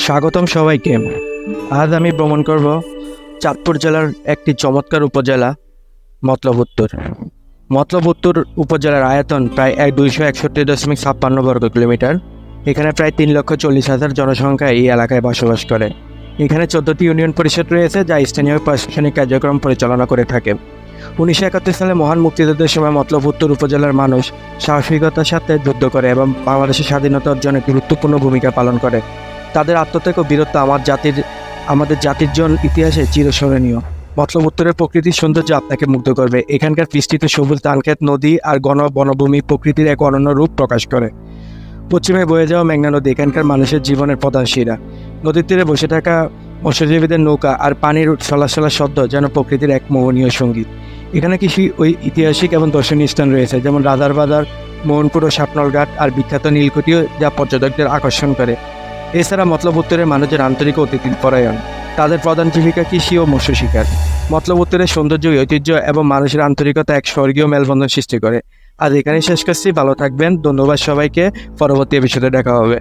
স্বাগতম সবাইকে। আজ আমি ভ্রমণ করব চাঁদপুর জেলার একটি চমৎকার উপজেলা মতলব উত্তর। মতলব উত্তর উপজেলার আয়তন প্রায় 261.56 বর্গ কিলোমিটার। এখানে প্রায় 3,40,000 জনসংখ্যা এই এলাকায় বসবাস করে। এখানে 14টি ইউনিয়ন পরিষদ রয়েছে যা স্থানীয় প্রশাসনিক কার্যক্রম পরিচালনা করে থাকে। 1971 সালে মহান মুক্তিযুদ্ধের সময় মতলব উত্তর উপজেলার মানুষ সাহসিকতার সাথে যুদ্ধ করে এবং বাংলাদেশের স্বাধীনতা অর্জনে গুরুত্বপূর্ণ ভূমিকা পালন করে। তাদের আত্মত্যাগ ও বীরত্ব আমাদের জাতির ইতিহাসে চিরস্মরণীয়। মতলব উত্তরের প্রকৃতির সৌন্দর্য আপনাকে মুগ্ধ করবে। এখানকার বিস্তৃত সবুজ ধানক্ষেত, নদী আর বনভূমি প্রকৃতির এক অনন্য রূপ প্রকাশ করে। পশ্চিমে বয়ে যাওয়া মেঘনা নদী এখানকার মানুষের জীবনের প্রধান শিরা। নদীর তীরে বসে থাকা মৎস্যজীবীদের নৌকা আর পানির চলাচলের শব্দ যেন প্রকৃতির এক মোহনীয় সঙ্গীত। এখানে কিছু ঐতিহাসিক এবং দর্শনীয় স্থান রয়েছে, যেমন রাজার বাজার, মোহনপুর ও সাপনলঘাট আর বিখ্যাত নীলকুঠিও, যা পর্যটকদের আকর্ষণ করে। এছাড়া মতলব উত্তরের মানুষের আন্তরিক অতিথি পরায়ণ। তাদের প্রধান জীবিকা কৃষি ও মৎস্য শিকার। মতলব উত্তরের সৌন্দর্য, ঐতিহ্য এবং মানুষের আন্তরিকতা এক স্বর্গীয় মেলবন্ধন সৃষ্টি করে। আজ এখানেই শেষ করছি। ভালো থাকবেন। ধন্যবাদ সবাইকে। পরবর্তী এপিসোডে দেখা হবে।